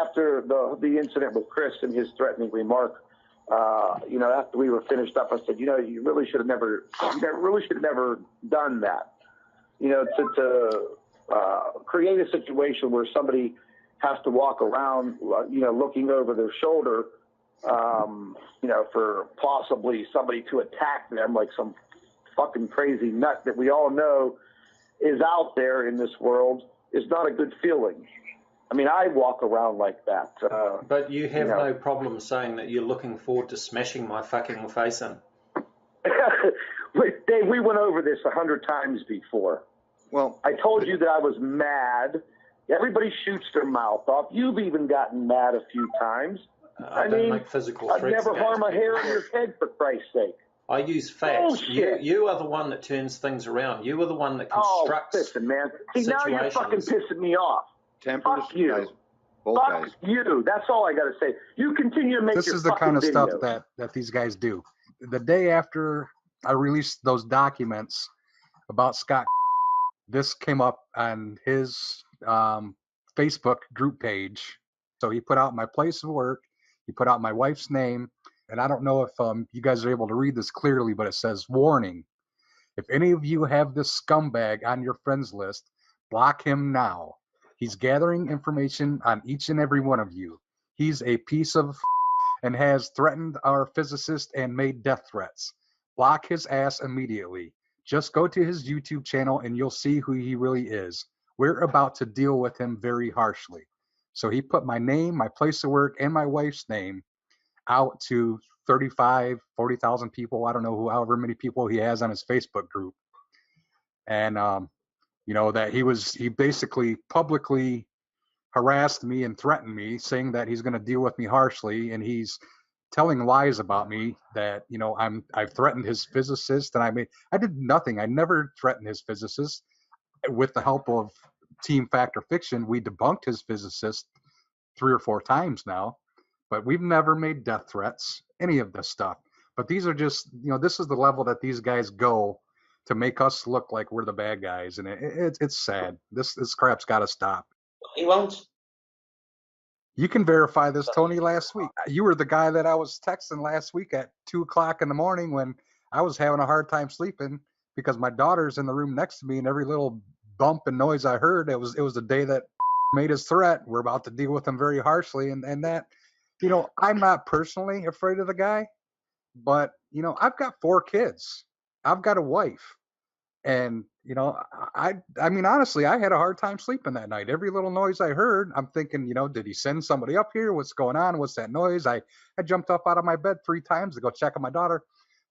after the incident with Chris and his threatening remark, after we were finished up, I said, you really should have never done that. To create a situation where somebody has to walk around, looking over their shoulder, for possibly somebody to attack them like some fucking crazy nut that we all know is out there in this world is not a good feeling. I mean, I walk around like that. But you have no problem saying that you're looking forward to smashing my fucking face in. Dave, we went over this 100 times before. Well, I told you that I was mad. Everybody shoots their mouth off. You've even gotten mad a few times. I don't make physical threats. I'd never harm a hair on your head, for Christ's sake. I use facts. You are the one that turns things around. You are the one that constructs. Oh, listen, man. See, now you're fucking pissing me off. Fuck you. Guys, Fuck you. That's all I got to say. You continue to make this your is the kind of videos. stuff that these guys do. The day after I released those documents about Scott, this came up on his Facebook group page. So he put out my place of work. He put out my wife's name. And I don't know if you guys are able to read this clearly, but it says, warning. If any of you have this scumbag on your friends list, block him now. He's gathering information on each and every one of you. He's a piece of and has threatened our physicist and made death threats. Block his ass immediately. Just go to his YouTube channel and you'll see who he really is. We're about to deal with him very harshly. So he put my name, my place of work, and my wife's name out to 35, 40,000 people. I don't know however many people he has on his Facebook group. And, that he basically publicly harassed me and threatened me, saying that he's going to deal with me harshly. And he's telling lies about me that, I've threatened his physicist, and I did nothing. I never threatened his physicist. With the help of Team Factor Fiction, we debunked his physicist 3 or 4 times now, but we've never made death threats, any of this stuff. But these are just, this is the level that these guys go to make us look like we're the bad guys. And it's sad. This crap's got to stop. He won't. You can verify this, Tony. Last week, you were the guy that I was texting last week at 2:00 in the morning when I was having a hard time sleeping because my daughter's in the room next to me, and every little bump and noise I heard, it was the day that made his threat. We're about to deal with him very harshly, and that, I'm not personally afraid of the guy, but I've got 4 kids, I've got a wife, and I mean, honestly, I had a hard time sleeping that night. Every little noise I heard, I'm thinking, did he send somebody up here? What's going on? What's that noise? I jumped up out of my bed 3 times to go check on my daughter.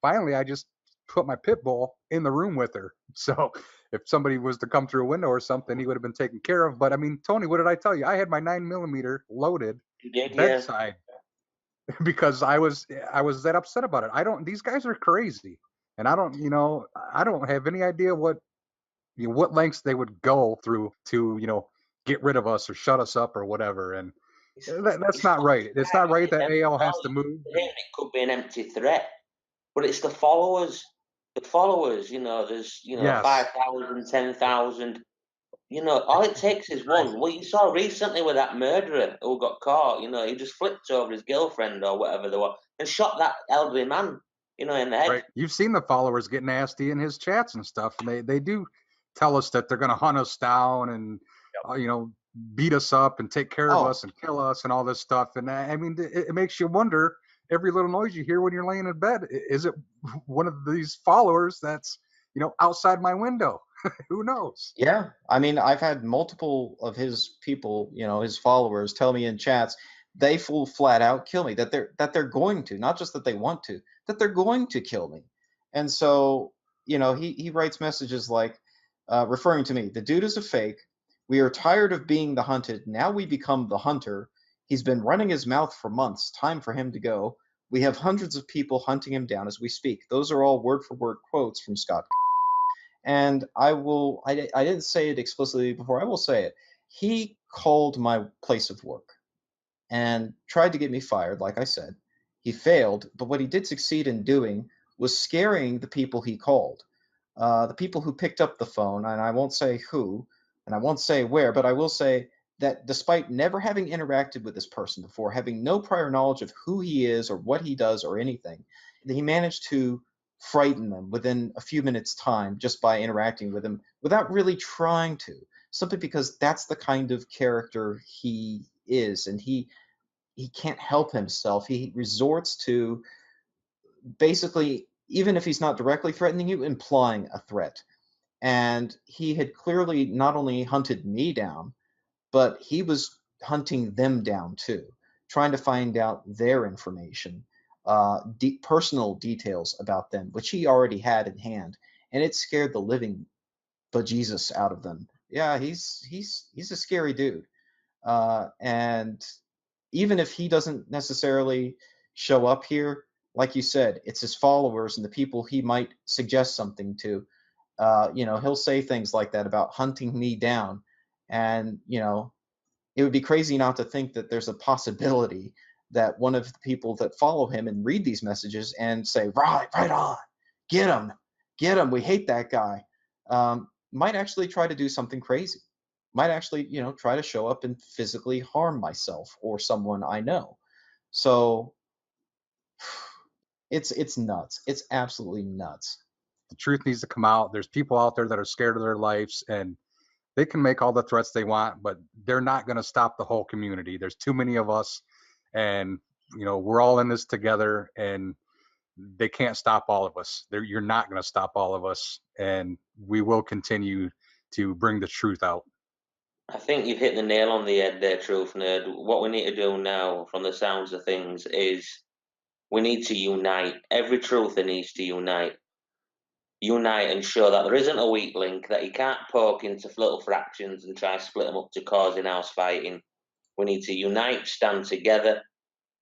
Finally, I just put my pit bull in the room with her. So if somebody was to come through a window or something, he would have been taken care of. But I mean, Tony, what did I tell you? I had my 9mm loaded bedside because I was that upset about it. These guys are crazy. And I don't have any idea what lengths they would go through to, get rid of us or shut us up or whatever. And that's not right. It's not right that AL has to move. It could be an empty threat, but it's the followers. The followers, there's, Yes. 5,000, 10,000. All it takes is one. What you saw recently with that murderer who got caught, he just flipped over his girlfriend or whatever they were and shot that elderly man. In the head. Right. You've seen the followers get nasty in his chats and stuff. And they do tell us that they're going to hunt us down and, beat us up and take care of us and kill us and all this stuff. And I mean, it makes you wonder every little noise you hear when you're laying in bed. Is it one of these followers that's, outside my window? Who knows? Yeah. I mean, I've had multiple of his people, his followers tell me in chats, they will flat out kill me, that they're going to, not just that they want to, that they're going to kill me. And so, he writes messages like, referring to me, the dude is a fake. We are tired of being the hunted. Now we become the hunter. He's been running his mouth for months. Time for him to go. We have hundreds of people hunting him down as we speak. Those are all word for word quotes from Scott. And I didn't say it explicitly before. I will say it. He called my place of work and tried to get me fired, like I said. He failed, but what he did succeed in doing was scaring the people he called. The people who picked up the phone, and I won't say who, and I won't say where, but I will say that despite never having interacted with this person before, having no prior knowledge of who he is or what he does or anything, he managed to frighten them within a few minutes' time just by interacting with him without really trying to, simply because that's the kind of character he is, and he can't help himself. He resorts to basically, even if he's not directly threatening you, implying a threat. And he had clearly not only hunted me down, but he was hunting them down too, trying to find out their information, personal details about them, which he already had in hand, and it scared the living bejesus out of them. Yeah, he's a scary dude, and even if he doesn't necessarily show up here, like you said, it's his followers and the people he might suggest something to. He'll say things like that about hunting me down, and it would be crazy not to think that there's a possibility that one of the people that follow him and read these messages and say, right on, get him, we hate that guy, might actually try to do something crazy, might actually, try to show up and physically harm myself or someone I know. So it's nuts. It's absolutely nuts. The truth needs to come out. There's people out there that are scared of their lives, and they can make all the threats they want, but they're not going to stop the whole community. There's too many of us, and we're all in this together, and they can't stop all of us. You're not going to stop all of us, and we will continue to bring the truth out. I think you've hit the nail on the head there, Truth Nerd. What we need to do now, from the sounds of things, is we need to unite. Every truther needs to unite and show that there isn't a weak link, that you can't poke into little fractions and try to split them up to cause in-house fighting. We need to unite, stand together.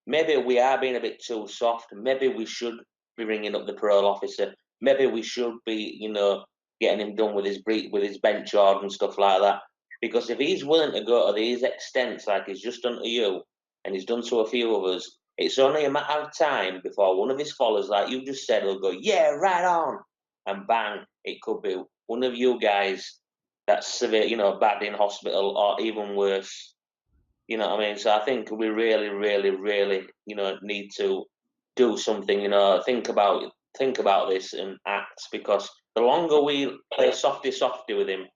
Maybe we are being a bit too soft. Maybe we should be ringing up the parole officer. Maybe we should be, getting him done with his bench order and stuff like that. Because if he's willing to go to these extents like he's just done to you, and he's done to a few of us, it's only a matter of time before one of his followers, like you just said, will go, yeah, right on. And bang, it could be one of you guys that's severe, bad in hospital, or even worse. You know what I mean? So I think we really, really, really, need to do something. Think about this and act, because the longer we play softy with him,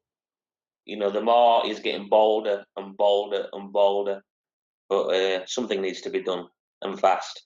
the more he's getting bolder and bolder and bolder. But something needs to be done, and fast.